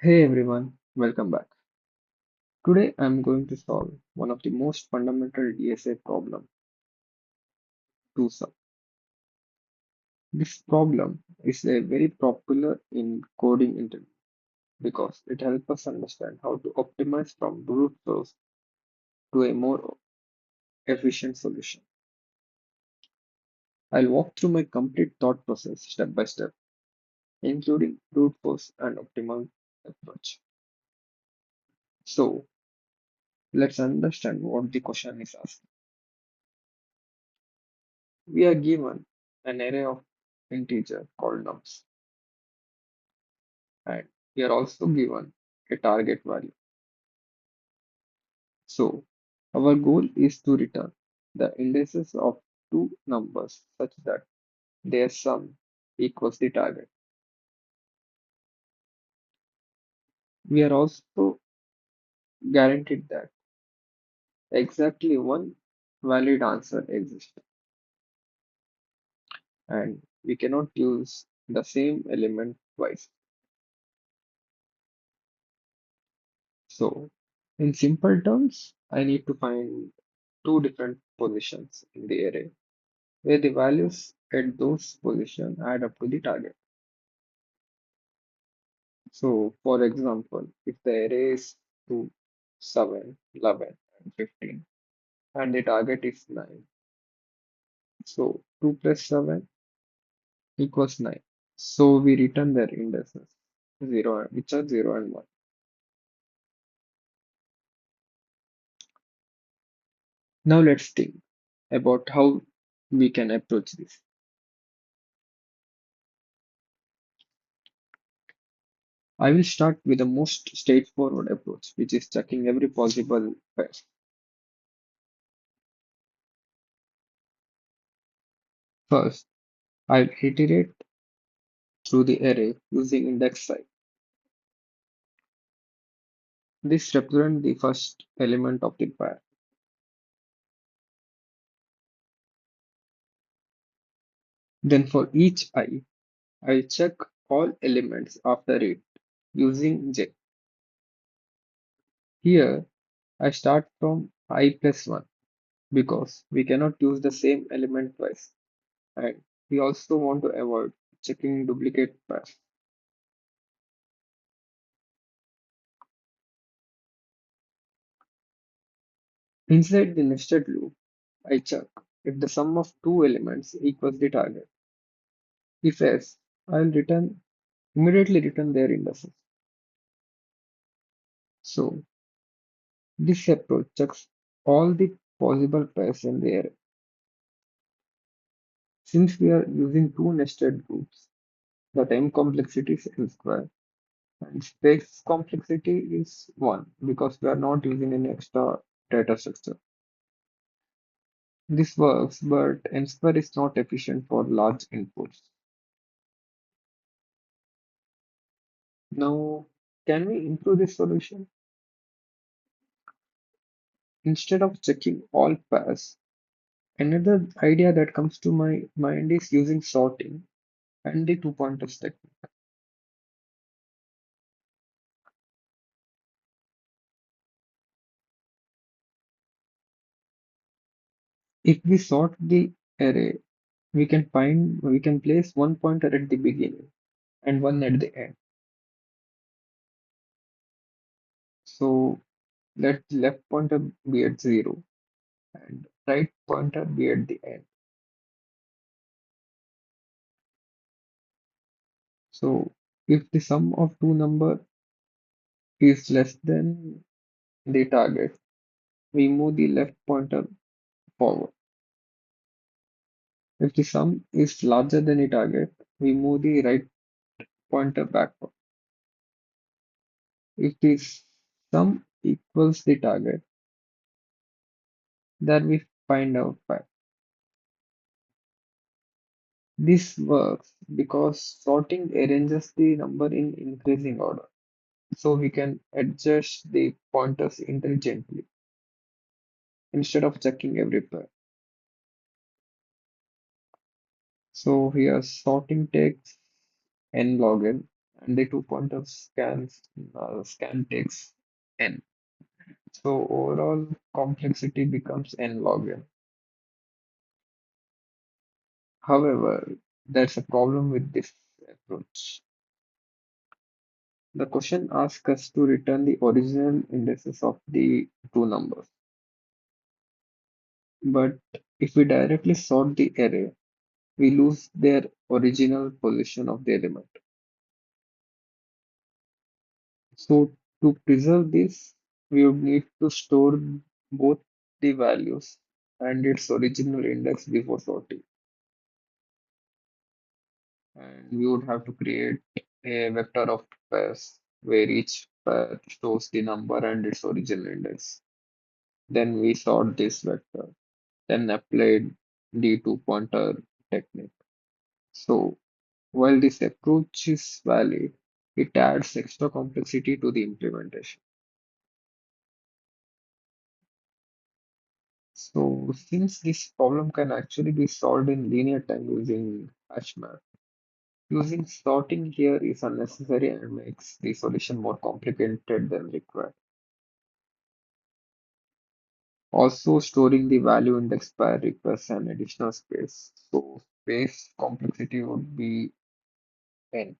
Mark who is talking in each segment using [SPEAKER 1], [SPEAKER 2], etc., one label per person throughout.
[SPEAKER 1] Hey everyone, welcome back. Today I'm going to solve one of the most fundamental DSA problem to solve. This problem is a very popular in coding interview because it helps us understand how to optimize from brute force to a more efficient solution. I'll walk through my complete thought process step by step, including brute force and optimal approach. So let's understand what the question is asking. We are given an array of integer called nums and we are also given a target value. So our goal is to return the indices of two numbers such that their sum equals the target. We are also guaranteed that exactly one valid answer exists and we cannot use the same element twice. So in simple terms, I need to find two different positions in the array where the values at those positions add up to the target. So, for example, if the array is 2, 7, 11, and 15, and the target is 9, so 2 plus 7 equals 9. So, we return their indices, 0, which are 0 and 1. Now, let's think about how we can approach this. I will start with the most straightforward approach, which is checking every possible pair. First, I'll iterate through the array using index size. This represents the first element of the pair. Then for each I'll check all elements after it using J. Here I start from I plus 1 because we cannot use the same element twice and we also want to avoid checking duplicate pairs. Inside the nested loop, I check if the sum of two elements equals the target. If yes, I'll immediately return their indices. So this approach checks all the possible pairs in the array. Since we are using two nested loops, the time complexity is n square and space complexity is 1 because we are not using any extra data structure. This works, but n square is not efficient for large inputs. Now, can we improve this solution? Instead of checking all pairs, another idea that comes to my mind is using sorting and the two pointers technique. If we sort the array, we can place one pointer at the beginning and one at the end. So let left pointer be at 0 and right pointer be at the end. So if the sum of two number is less than the target, we move the left pointer forward. If the sum is larger than the target, we move the right pointer backward. If the sum equals the target, then we find out fact. This works because sorting arranges the number in increasing order, so we can adjust the pointers intelligently instead of checking every pair. So here sorting takes n log n and the two pointer scan takes n. So overall complexity becomes n log n. However, there's a problem with this approach. The question asks us to return the original indices of the two numbers. But if we directly sort the array, we lose their original position of the element. So to preserve this, we would need to store both the values and its original index before sorting. And we would have to create a vector of pairs where each pair stores the number and its original index. Then we sort this vector, then applied the two pointer technique. So while this approach is valid, it adds extra complexity to the implementation. So since this problem can actually be solved in linear time using hash map, using sorting here is unnecessary and makes the solution more complicated than required. Also, storing the value index pair requires an additional space. So space complexity would be n.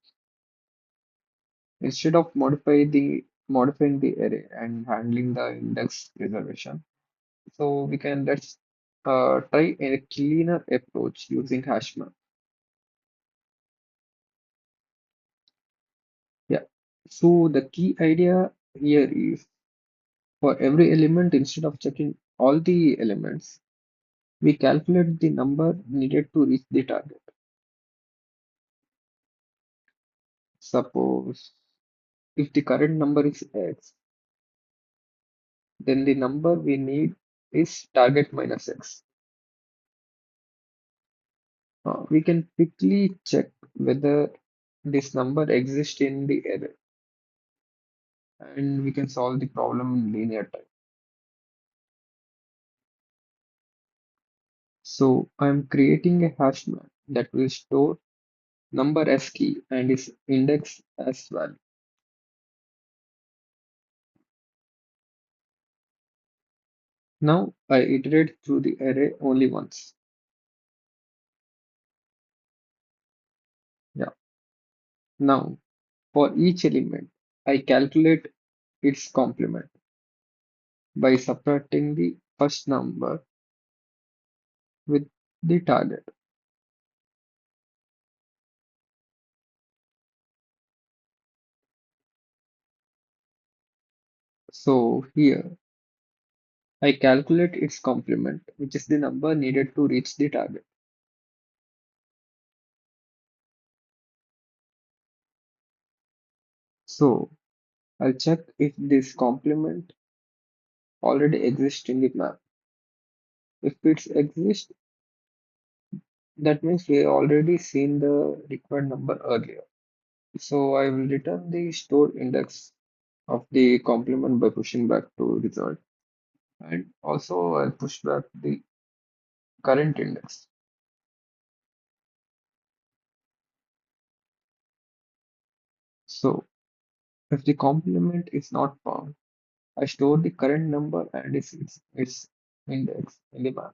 [SPEAKER 1] Instead of modifying the array and handling the index preservation, so we can let's try a cleaner approach using hash map. Yeah. So the key idea here is for every element, instead of checking all the elements, we calculate the number needed to reach the target. Suppose if the current number is x, then the number we need is target minus x. We can quickly check whether this number exists in the array and we can solve the problem in linear time. So I'm creating a hash map that will store number as key and its index as value. Now I iterate through the array only once. Yeah. Now for each element, I calculate its complement by subtracting the first number with the target. So here I calculate its complement, which is the number needed to reach the target. So I'll check if this complement already exists in the map. If it exists, that means we have already seen the required number earlier. So I will return the stored index of the complement by pushing back to result. And also I'll push back the current index. So if the complement is not found, I store the current number and its index in the map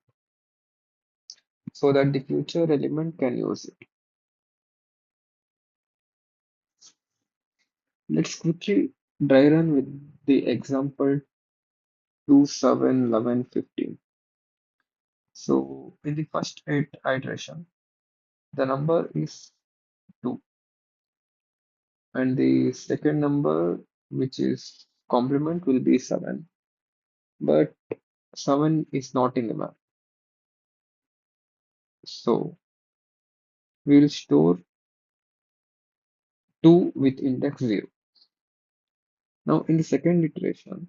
[SPEAKER 1] so that the future element can use it. Let's quickly dry run with the example 2, 7, 11, 15. So in the first iteration, the number is 2 and the second number, which is complement, will be 7, but 7 is not in the map. So we'll store 2 with index 0. Now in the second iteration,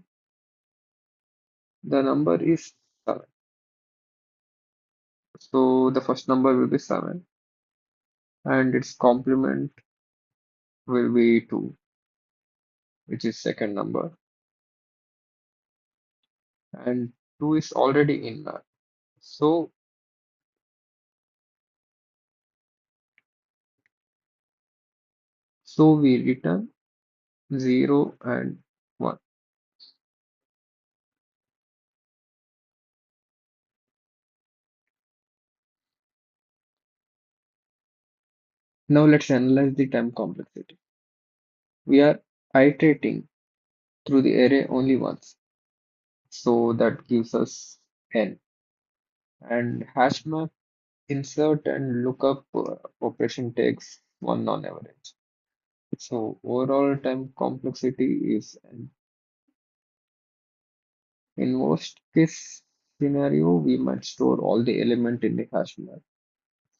[SPEAKER 1] the number is 7. So the first number will be 7 and its complement will be 2, which is second number, and 2 is already in that. So So we return 0 and 1. Now let's analyze the time complexity. We are iterating through the array only once, so that gives us n. And hash map insert and lookup operation takes 1 on average. So overall time complexity is n. In most case scenario, we might store all the element in the hash map.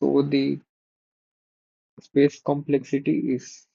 [SPEAKER 1] So the space complexity is